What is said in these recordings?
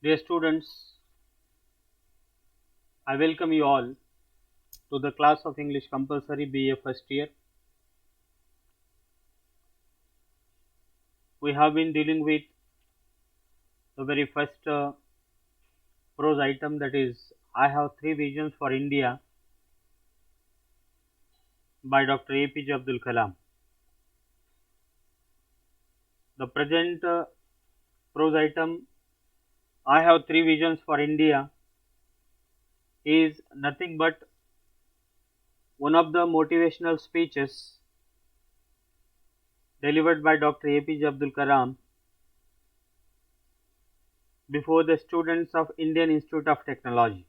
Dear students, I welcome you all to the class of English Compulsory BA first year. We have been dealing with the very first prose item, that is, I have three visions for India by Dr. APJ Abdul Kalam. The present prose item, I have three visions for India, is nothing but one of the motivational speeches delivered by Dr. APJ Abdul Kalam before the students of Indian Institute of Technology.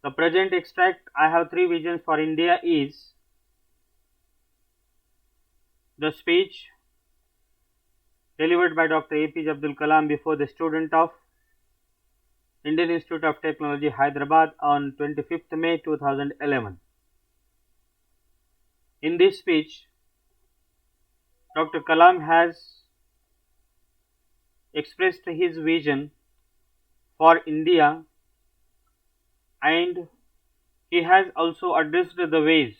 The present extract, I have three visions for India, is the speech delivered by Dr. APJ Abdul Kalam before the student of Indian Institute of Technology, Hyderabad on 25th May 2011. In this speech, Dr. Kalam has expressed his vision for India, and he has also addressed the ways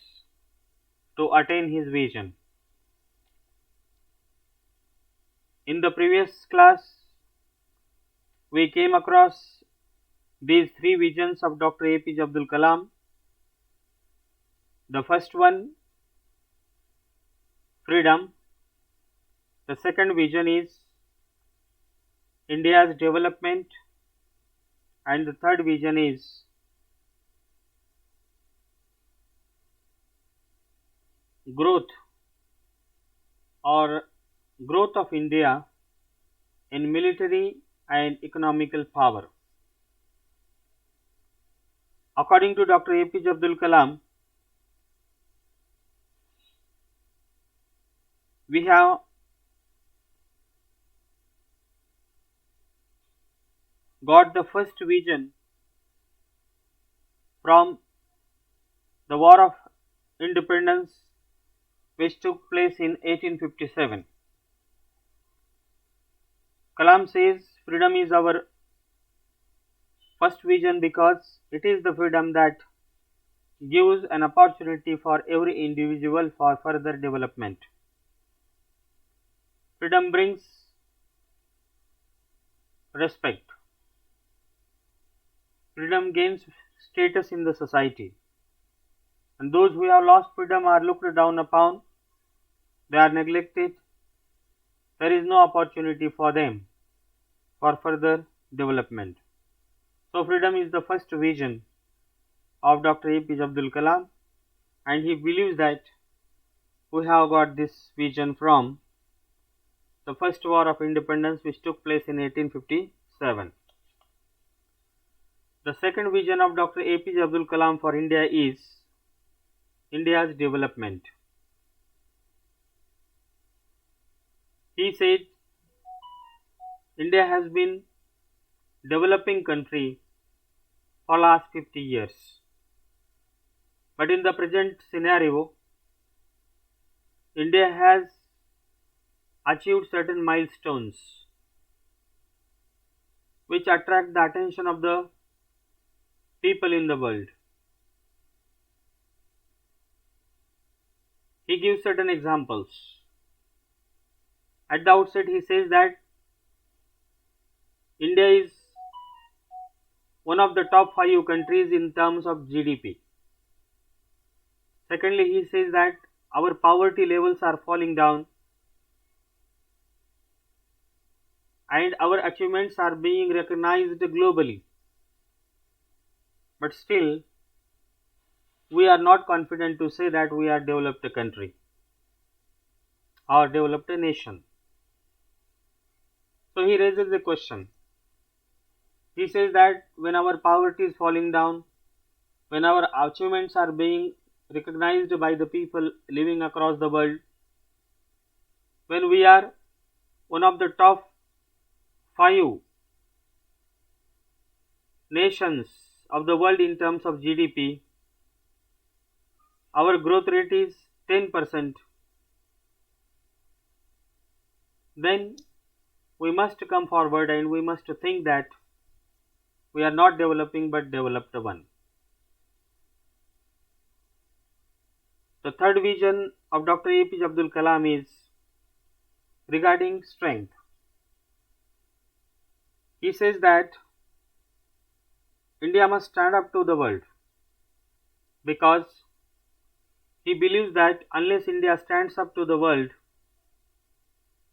to attain his vision. In the previous class, we came across these three visions of Dr. APJ Abdul Kalam. The first one, freedom. The second vision is India's development, and the third vision is growth of India in military and economical power. According to Dr. APJ Abdul Kalam, we have got the first vision from the War of Independence, which took place in 1857. Kalam says freedom is our first vision because it is the freedom that gives an opportunity for every individual for further development. Freedom brings respect. Freedom gains status in the society, and those who have lost freedom are looked down upon, they are neglected, there is no opportunity for them for further development. So freedom is the first vision of Dr. APJ Abdul Kalam, and he believes that we have got this vision from the first war of independence, which took place in 1857. The second vision of Dr. APJ Abdul Kalam for India is India's development. He said India has been developing country for last 50 years. But in the present scenario, India has achieved certain milestones which attract the attention of the people in the world. He gives certain examples. At the outset, he says that India is one of the top 5 countries in terms of GDP. Secondly, he says that our poverty levels are falling down and our achievements are being recognized globally. But still, we are not confident to say that we are developed country or developed a nation. So he raises a question. He says that when our poverty is falling down, when our achievements are being recognized by the people living across the world, when we are one of the top 5 nations of the world in terms of GDP, our growth rate is 10%, then we must come forward and we must think that we are not developing but developed one. The third vision of Dr. APJ Abdul Kalam is regarding strength. He says that India must stand up to the world because he believes that unless India stands up to the world,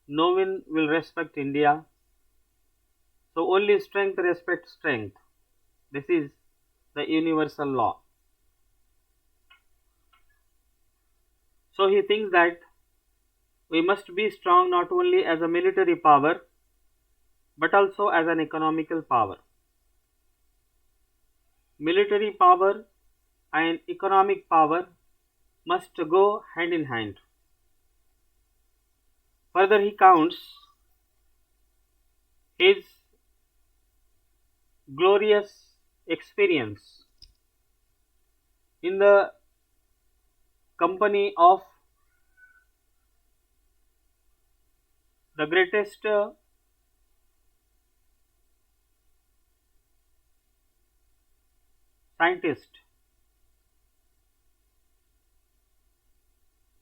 no one will respect India. So only strength respects strength. This is the universal law. So he thinks that we must be strong not only as a military power but also as an economical power. Military power and economic power must go hand in hand. Further, he counts his glorious experience in the company of the greatest scientist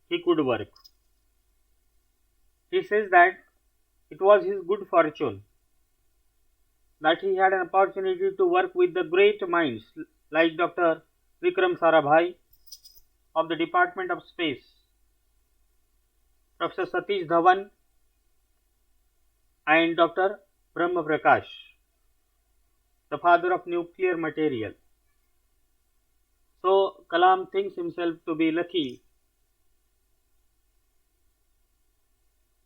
he could work. He says that it was his good fortune that he had an opportunity to work with the great minds like Dr. Vikram Sarabhai of the Department of Space, Professor Satish Dhawan and Dr. Brahma Prakash, the father of nuclear material. So Kalam thinks himself to be lucky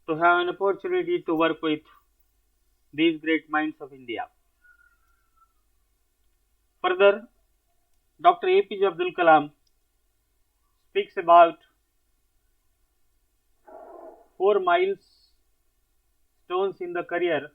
to have an opportunity to work with these great minds of India. Further, Dr. APJ Abdul Kalam speaks about 4 milestones in the career